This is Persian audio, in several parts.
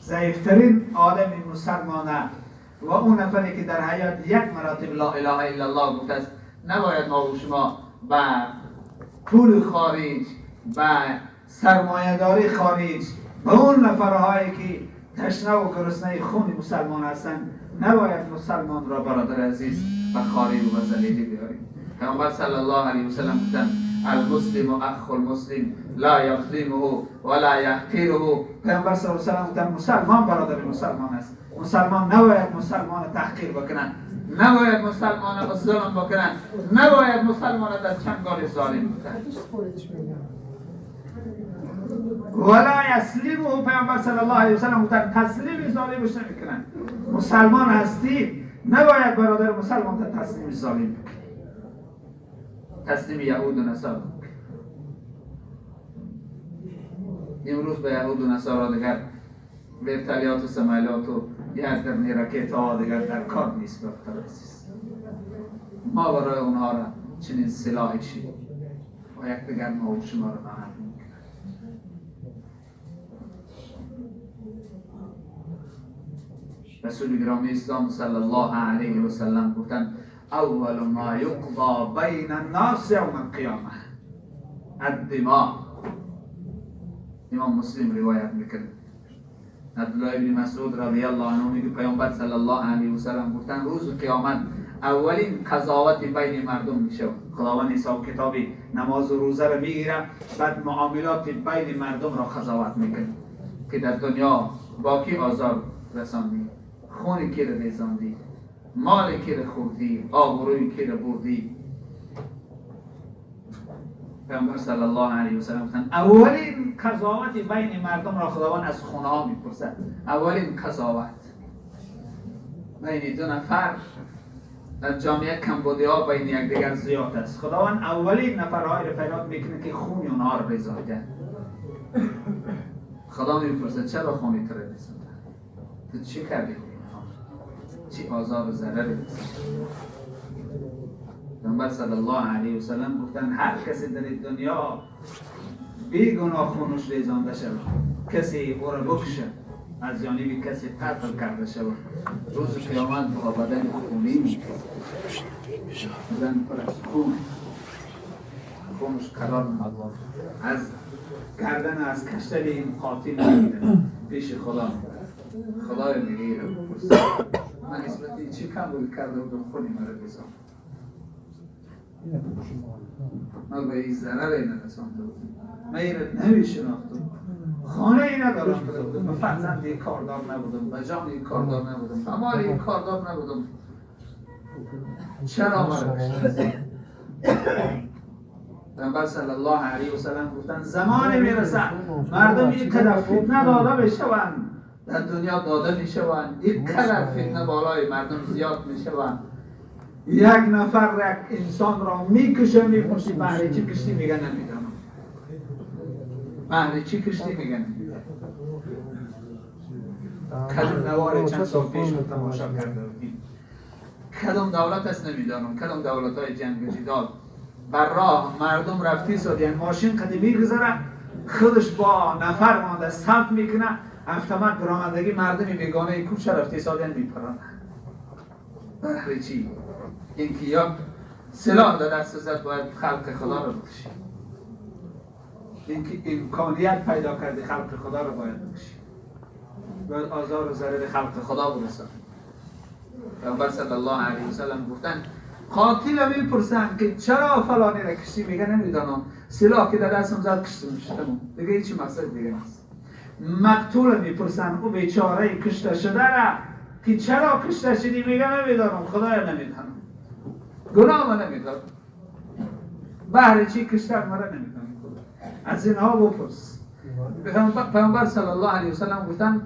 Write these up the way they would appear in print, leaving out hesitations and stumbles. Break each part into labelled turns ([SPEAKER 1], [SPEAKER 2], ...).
[SPEAKER 1] ضعیفترین آدم مسلمانه و اون نفری که در حیات یک مراتب لا اله الا الله گفته است، نباید ما و شما به پول خارج، به سرمایه‌داری خارج، به اون نفرهایی که تشنه و گرسنه خون مسلمان هستند، نباید مسلمان را برادر عزیز به خواری و به ذلیلی بیاریم. پیامبر صلی الله علیه و سلم گفتند المسلم اخو المسلم لا یظلمه ولا یحقره. پیامبر صلی الله علیه و سلم گفتند مسلمان برادر مسلمان است. مسلمان نباید مسلمان تحقیر بکنند، نباید مسلمان ظلم بکنند، نباید مسلمان در چنگال ظالم بکنند. ولا یسلمه. پیامبر صلی الله علیه و سلم گفتند تسلیم ظالمش نمیکنند. مسلمان هستی نباید برادر مسلمان تا تسلیم ظالم بکنی، تسلیم یهود و نصارا. امروز به یهود و نصارا دیگر ورتالیات و سمایلات و یزدرنی راکت ها دیگر در کار نیست. برادر عزیز، ما برای اونها را چنین سلاحی شید و یک دیگر ما و شما را محل میکنند. رسول گرامی اسلام صلی الله علیه و سلم گفتند اول ما یقضى بین الناس یوم القیامه الدماء. امام مسلم روایت میکنه. عبدالله ابن مسعود رضی الله عنه میگه پیامبر صلی الله علیه و سلم گفتن روز قیامت اولین قضاوت بین مردم میشه. خداوند حساب کتاب نماز و روزه رو میگیره، بعد معاملات بین مردم را قضاوت میکنه که در دنیا با کی آزار رساندی، خون کی رو ریزاندی، مال کی رو خوردی، آبروی کی رو بردی. پیامبر صلی الله علیه و سلم گفتند اولین قضاوت بین مردم را خداوند از خونه ها میپرسد. اولین قضاوت بین دو نفر در جامعه کمبودیا بین یکدیگر زیاد است. خداوند اولین نفرهای را پیدا میکنه که خون اونها را ریزانده. خدا میپرسد چرا خونی تو را ریزانده؟ تو چی کردی؟ چی آزار و ضرری رسید؟ پیامبر صلی الله علیه و سلم گفتن هر کسی در این دنیا بیگناه خونش ریزانده شود، کسی او را بکشه، از جانب کسی قتل کرده شود، روز قیامت با بدن خونی بدن پر از خونش قرار نمی‌گیرد. از گردن از کشتن این قاتل میگیره پیش خدا. خدای میگیره من نسبتی چی کم بود کرده بودم خونی مرا ریزاند، من به این ضرر نرسانده بودم، من این را نمیشناختم، خانه ای ندارم بودم، به فرزندی کاردار نبودم، به جانی کاردار نبودم، به مالی کاردار نبودم، چرا مرا بشناسید؟ پیامبر صلی الله علیه و سلم گفتن زمانی میرسه مردم این قدر فتنه داده بشوند، در دنیا داده میشوند، این قدر فتنه بالای مردم زیاد میشوند، یک نفر یک انسان را میکشه میپرسی بهر چی کشتی؟ میگه نمیدانم. بهر چی کشتی؟ میگه نمیدانم. کدوم نوار چند سال پیش رو تماشا کرده بودیم، کدوم دولت است نمیدانم، کدوم دولت های جنگ جدال بر راه مردم رفتی سادین ماشین قدیمی گذاره خودش با نفر مانده صف میکنه، автомат برآمدگی مردمی بیگانه کوچه رفتی سادین میپرانه. بهر چی؟ اینکه یا سلاح در دست زد باید خلق خدا رو بکشی، اینکه امکانیت پیدا کردی خلق خدا رو باید بکشی، باید آزار و ضرر خلق خدا برسانی. پیامبر صلی الله علیه و سلم گفتن قاتل میپرسن که چرا فلانی را کشتی؟ میگه نمیدانم، سلاح که در دستم زد کشتم، دیگه هیچ مقصد دیگه نیست. مقتول میپرسن او بیچاره کشته شده را که چرا کشته شدی؟ میگه نمیدانم، خدایا نمیدانم، گناه من نمیدانم، بهر چی کشتن مرا نمیدانم، از اینها بپرس. پیامبر صلی الله علیه و سلم گفتن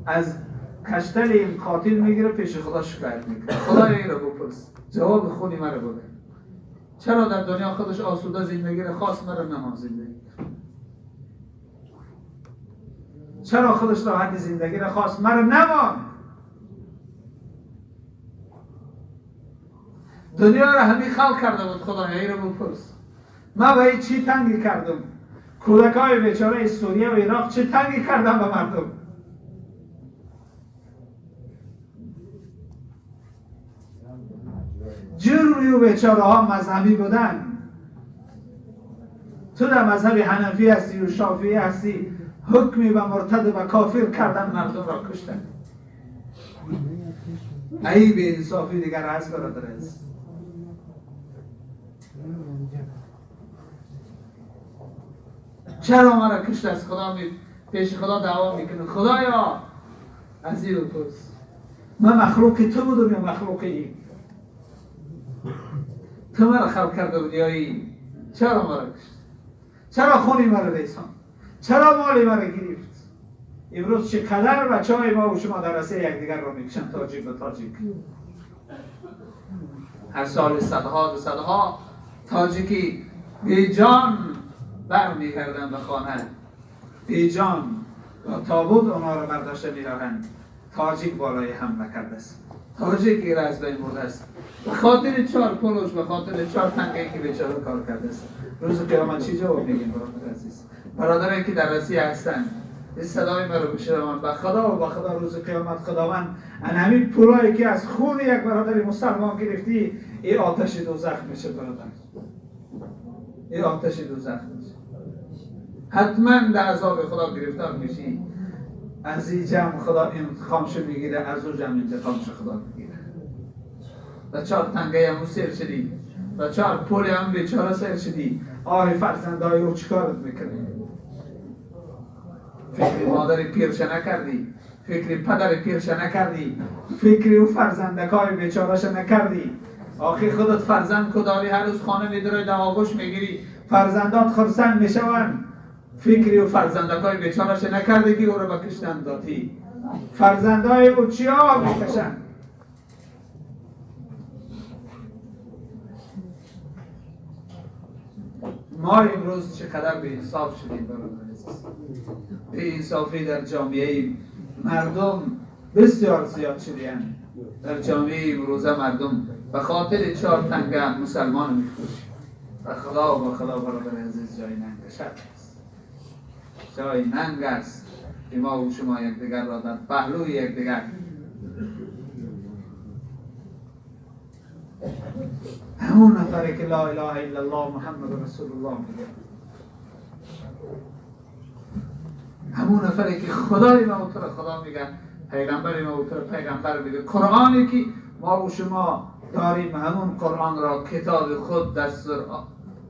[SPEAKER 1] از کشتن این قاتل میگیره پیش خدا شکایت میکنه، خدایا این را بپرس، جواب خونی مرا بده، چرا در دنیا خودش آسوده زندگی را خواست مرا نمان زندگی، چرا خودش راحت زندگی را خواست مرا نمان. دنیا را همین خلق کرده بود، خدا این را بپرس. من به چی تنگی کردم؟ کودکای بیچاره سوریه و عراق چه تنگی کردم به مردم؟ خونی و بیچاره ها مذهبی بودن. تو در مذهب حنفی هستی و شافعی هستی، حکمی و مرتد و کافر کردن، مردم را کشتن. ای بی انصافی دیگر هست برادر عزیز. چرا ما را کشت؟ از خدا پیش خدا دعوا میکنه، خدایا از این بپرس من مخلوق تو بودم یا مخلوق این؟ تو مرا خلق کرده بودی یا این؟ چرا ما را کشت؟ چرا خونی مرا ریسان؟ چرا مالی مرا گرفت؟ امروز چقدر بچه های ما و شما در رسه یکدیگر را میکشن، تاجیک به تاجیک. هر سال صدها و صدها تاجیکی بی جان برمیگردن به خانه، بی جان و تابوت اونا را برداشته میروند. تاجیک بالای حمله کرده است، تاجیک گیر از بین برده است به خاطر 4 کلوش، به خاطر 4 تنگه که بیچاره کار کرده است. روز قیامت چی جواب میگیم برادر عزیز؟ برادرانی که در رسی هستند این صدای من رو بشنوند، به خدا و به خدا روز قیامت خداوند همین پولایی که از خون یک برادر مسلمان گرفتی، این آتش دوزخ میشه برادر، این آتش دوزخ میشه. حتما در عذاب خدا گرفتار میشی. از این جمع خدا انتقامش میگیره، از اون جمع انتقامش خدا میگیره. و 4 تنگه هم سیر شدی، و 4 پولی هم بیچاره سیر شدی. آه فرزندای او چیکارت میکنه؟ فکر مادر پیرش نکردی، فکر پدر پیرش نکردی، فکر او فرزندکای بیچارهش نکردی. آخی خودت فرزند کداری، هر روز خانه میداری در آغوش میگیری، فرزندات خرسند میشوند. فکری و فرزندکای بیچارهش نکرده که او رو بکشتن داتی. فرزندای او چیا میکشن؟ ما امروز چقدر به انصاف شدیم برادر عزیز. به انصافی در جامعه مردم بسیار زیاد شدیم. در جامعه امروزه مردم به خاطر 4 تنگه مسلمان میکشند. و خدا برادر عزیز جای ننگ شد است، جای ننگ است که ما و شما یکدیگر را در پهلوی یکدیگر همون نفری که لا اله الا الله محمد رسول الله میگه، همون نفری که خدای موتر خدا میگه، پیغمبر موتر پیغمبر میگه، قرآنی که ما و شما داریم همون قرآن را کتاب خود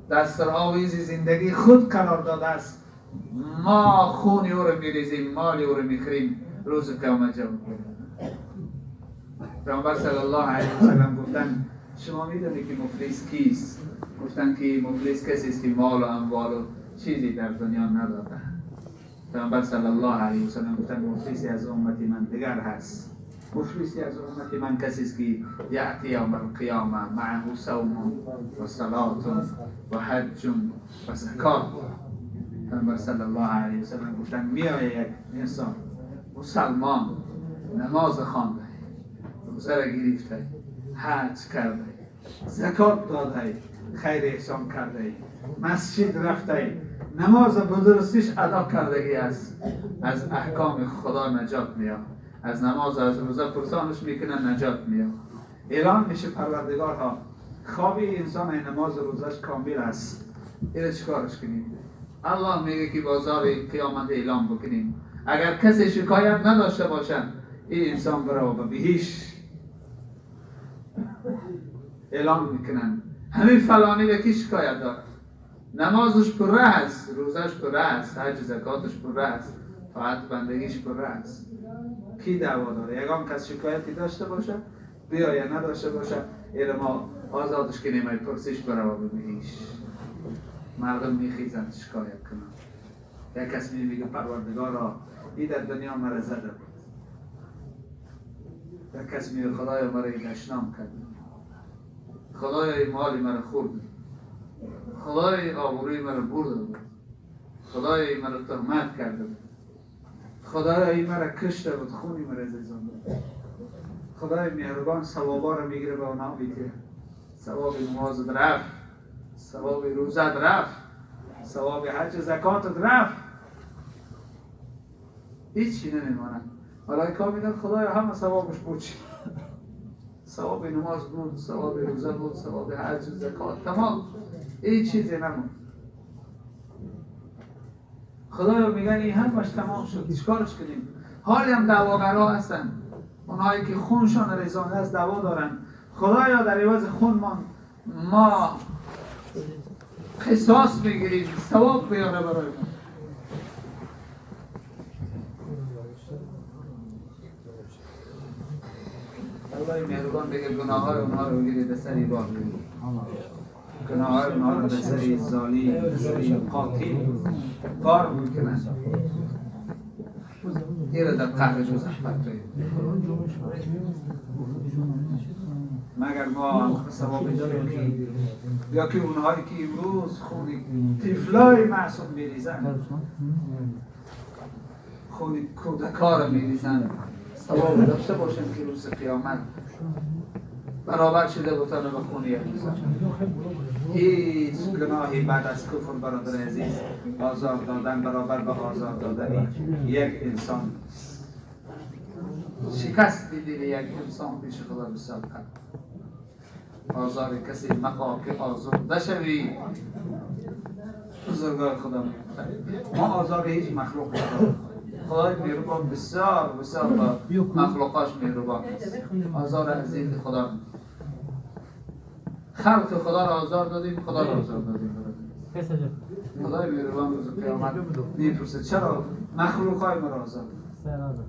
[SPEAKER 1] دستور آویز زندگی خود قرار داده است. ما خونی او رو میریزیم، مالی او رو میخریم، روز قیامت جواب میدیم. پیامبر صلی الله علیه و سلم گفتن شما میدونید که مفلس کیست؟ گفتن که مفلس کسی است که مال و اموال و چیزی در دنیا نداده. پیامبر صلی الله علیه و سلم گفتن مفلسی از امتی من دیگر هست. مفلسی از امتی من کسی است که یأتی یوم القیامه معه صوم و صلات و حج و زکات. پیامبر صلی الله علیه و سلم گفتن میآید یک انسان مسلمان نماز خوانده، روزه را گرفته، حج کرده، زکات داده، خیر احسان کرده، مسجد رفته، نماز به درستیش ادا کردگی است، از احکام خدا نجات میاد. از نماز از روزه پرسانش میکنن نجات میاد. اعلان میشه پروردگارها خوابی انسان نماز روزش کامل است، این چیکارش کنیم؟ الله میگه که بازار قیامت اعلام بکنیم. اگر کسی شکایت نداشته باشن این انسان برای به بهشت اعلان میکنن. همین فلانی به کی شکایت دارد؟ نمازش پره است، روزش پره است، حج زکاتش پره است، طاعت بندگیش پره است. کی دعوا داره؟ یگان کس شکایتی داشته باشه بیا یا نداشته باشه ایره ما آزادش کنیم ای پرسش برای به بهشت. مردم میخیزن شکایت کنن. یک کس میگه پروردگارا این در دنیا مرا زده بود، یک کس میگه خدایا مرا دشنام کرد، خدای مالی مرا خورد، خدای آبروی مرا برده بود، خدای مرا تهمت کرده بود، خدای مرا کشته بود، خونی مرا زیزانده بود. خدای مهربان ثوابا را میگیره به اونا میگه ثواب نماز رفت، ثواب روزه رفت، ثواب حج زکات رفت، هیچی نمیماند. ملائکه میگن خدای همه ثوابش بود، ثواب نماز بود، ثواب روزه بود، ثواب حج، زکات، تمام. هیچ چیزی نموند. خدایا میگن این همش تمام شد، چیکارش کنیم؟ حالی هم دعواگرا هستن، اونهایی که خونشان ریزانده است دعوا دارن. خدایا در عوض خون ما قصاص میگیریم، ثواب بیاره برای ما. خدای مهربان بگه گناه‌های اونها رو بگیرید به سری بار بگیرید، گناه‌های اونها رو به سری ظالی، به سری قاتل کار میکنن. این رو در قهر جز احمد بگید مگر ما ثواب داریم که یا که اونهایی که امروز خونی طفلای معصوم میریزن، خونی کودکار میریزن، ثواب داشته باشیم که روز قیامت برابر شده بودن و خونی انسان. هیچ گناهی بعد از کفر برادر عزیز آزار دادن برابر به آزار دادن یک انسان. شکست دل یک انسان پیش خدا بسیار کم. آزار کسی مخواه که آزرده شوی. بزرگای خدا ما آزار هیچ مخلوق نداریم. خدای مهربان بسیار بسیار با مخلوقاش مهربان است. آزار عزیز خدا، خلق خدا را آزار دادیم، خدا را آزار دادیم. خدای مهربان روز قیامت میپرسه چرا مخلوقای ما را آزار دادیم؟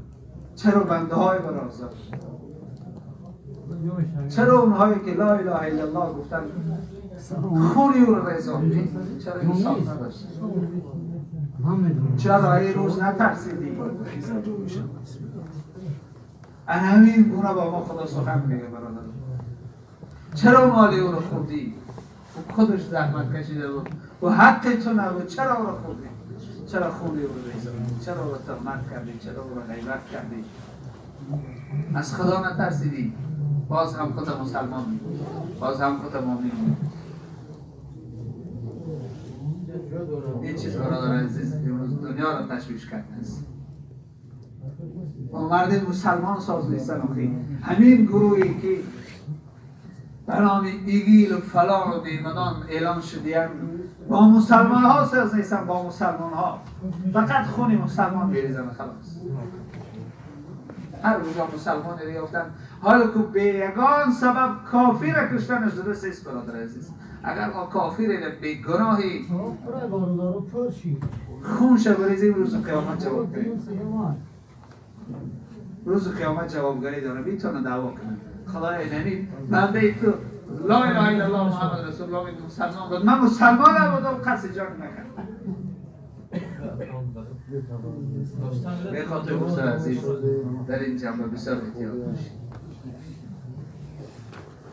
[SPEAKER 1] چرا بنده های ما را آزار دادیم؟ چرا اونهایی که لا اله الا الله گفتن خونی او را ریزاندید؟ چرا انصاف نداشتید؟ چرا این روز نترسیدی؟ همین گونه با ما خدا سخن میگه برادر. چرا مالی او رو خوردی؟ او خودش زحمت کشیده بود و حق تو نبود، چرا او رو خوردی؟ چرا خونی او رو ریزاندی؟ چرا او رو تهمت کردی؟ چرا او رو غیبت کردی؟ از خدا نترسیدی؟ باز هم خود مسلمان می، باز هم خود مؤمن می. این چیز برادر عزیز امروز دنیا را تشویش کرده است. ما مرد مسلمان ساز نیستن آخی. همین گروهی که به نام ایگیل و فلان و بیمدان اعلام شدیم با مسلمان ها ساز نیستن، با مسلمان ها فقط خونی مسلمان بریزن خلاص. هر روزا مسلمان ریافتن، حالا که به یگان سبب کافر کشتنش درست است برادر عزیز. اگر ما کافر به گناهی خونش بریزیم روز قیامت جواب کنیم. روز قیامت جوابگری داره، میتونه دعوا کنه. خدای نمی بنده تو لا اله الا الله محمد رسول الله مسلمان بود، من مسلمان بودم قصد جان نکردم. به خاطر بسیار عزیز در این جنبه بسیار احتیاط باشید.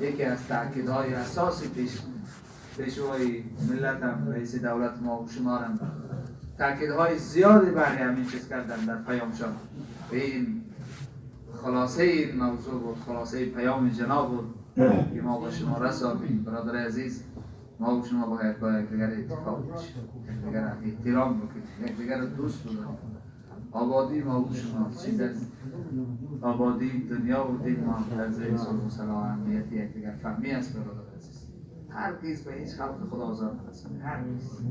[SPEAKER 1] یکی از تأکیدهای اساسی پیشوای ملت هم رئیس دولت ما و شمارم تأکیدهای زیادی برای همین چیز کردن در پیامشان. به این خلاصه این موضوع بود، خلاصه پیام جناب بود که ما با شما رساندیم. برادر عزیز، ما و شما باید با یکدیگر اتفاق باشیم، یکدیگر احترام بکنیم، یکدیگر دوست بداریم. آبادی ما و شما چیز از آبادی دنیا و دین ما در زیر صلح و صلاح اهمیت یکدیگر فهمی است برادر عزیز. هرگز به هیچ خلق خدا آزار نرسانید، هرگز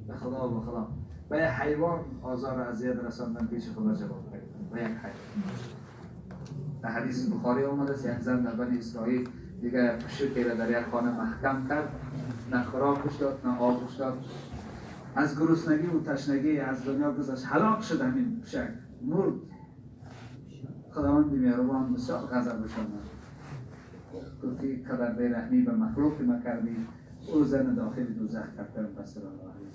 [SPEAKER 1] به خدا و خدا به یک حیوان آزار و اذیت رساندن پیش خدا جواب بدید. به یک حیوان در حدیث بخاری آمده است یک زن در بنی اسرائیل دیگه پشکی را در یک خانه محکم کرد، نه خوراکش داد نه آبش داد، از گرسنگی و تشنگی از دنیا گذشت، هلاک شد همین پشک، مرد. خداوند مهربان بسیار غضبشان گفتی قدر بیرحمی به مخلوقی ما کردی، او زن داخل دوزخ کردن بس الله علیه.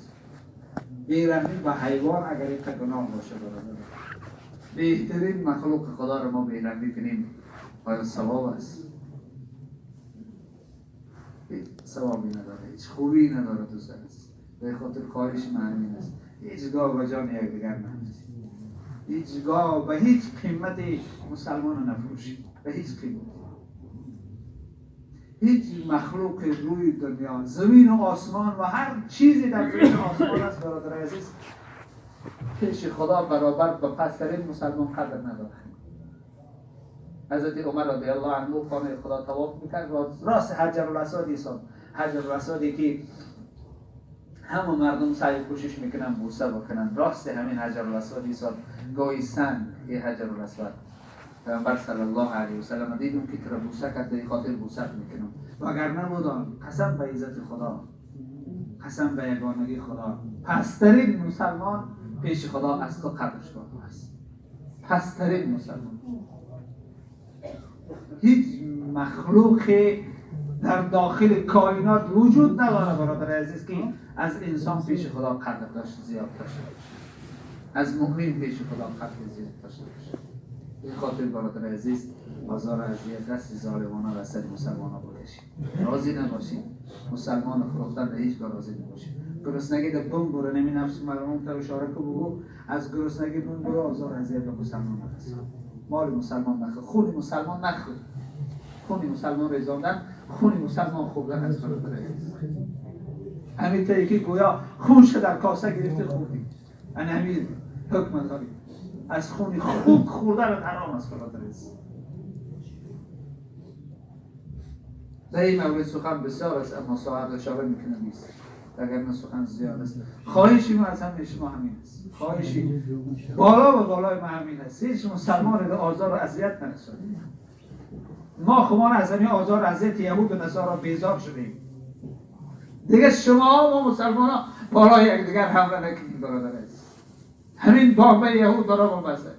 [SPEAKER 1] بیرحمی به حیوان اگر یک گناه باشه برادر، بهترین مخلوق خدا را ما بیرحمی کنیم آیا ثواب است؟ هیچ ثوابی نداره، هیچ خوبی نداره دوست است. به خاطر کارش معنی است. هیچگاه به جان یکدیگر نمی‌رسید. هیچگاه به هیچ قیمت مسلمان نفروشید، به هیچ قیمت. هیچ مخلوق روی دنیا، زمین و آسمان و هر چیزی در زمین و آسمان است برادر عزیز پیش خدا برابر با پسترین مسلمان قدر نداره. حضرت عمر رضی الله عنه خانه خدا طواف میکرد، راست حجر الاسود ایستاد. حجر الاسودی که همه مردم سعی کوشش میکنن بوسه بکنن، راست همین حجر الاسود ایستاد. گوی سنگ این حجر الاسود. پیامبر صلی الله علیه و سلم دید اون که تر بوسه کرد، به خاطر بوسه میکنم. وگرنه بودم قسم به عزت خدا، قسم به یگانگی خدا، پسترین مسلمان پیش خدا از تو قدرش بالا است. پسترین مسلمان، هیچ مخلوقی در داخل کائنات وجود نداره برادر عزیز که از انسان پیش خدا قدر داشت زیاد داشته باشه، از مؤمن پیش خدا قدر زیاد داشته باشه. این خاطر برادر عزیز آزار و اذیت دست ظالمانه و سر مسلمانان بکشید، راضی نباشید. مسلمان فروختن به هیچ راضی نباشید. گرسنگی در بم برو، نمی نفس مردم تا اشاره که بگو از گرسنگی بم برو، آزار و اذیت به مسلمان نرسید. مال مسلمان نخور، خون مسلمان نخور، خون مسلمان ریزاندن، خون مسلمان خوردن از برادر عزیز. همین تا یکی گویا خونش در کاسه گرفته خوردی، یعنی همین حکم داری از خون خوب خوردن حرام است برادر عزیز. در این مورد سخن بسیار است، اما ساعت اشاره میکنم نیست، اگر نه سخن زیاد است. خواهشی ما از همه شما همین است، خواهشی بالا و بالای ما همین است، هیچ مسلمان را آزار و اذیت نرسانید. ما خمان از همین آزار و اذیت یهود و نصارا بیزار شدیم، دیگه شما و مسلمان ها بالای یکدیگر حمله نکنید برادر عزیز. همین بابه یهود داره بسه،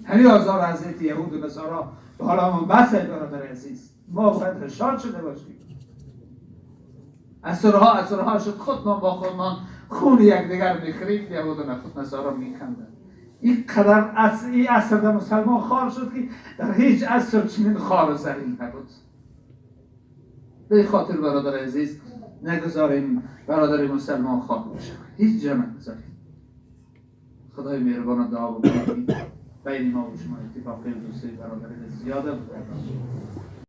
[SPEAKER 1] همین آزار و اذیت یهود و نصارا حالا ما بسه برادر عزیز. ما باید هشار شده باشیم. اثرها شد خودمان با خودمان خون یکدیگر میخرید، یهود و نصارا میکندن. این قدر این عصر در مسلمان خار شد که در هیچ عصر چنین خار و زلیل نبود. به خاطر برادر عزیز نگذاریم برادر مسلمان خار بشود، هیچ جا نگذاریم. خدای مهربان دعا بکنید بین ما و شما اتفاقی و دوستی برادر زیاده بود.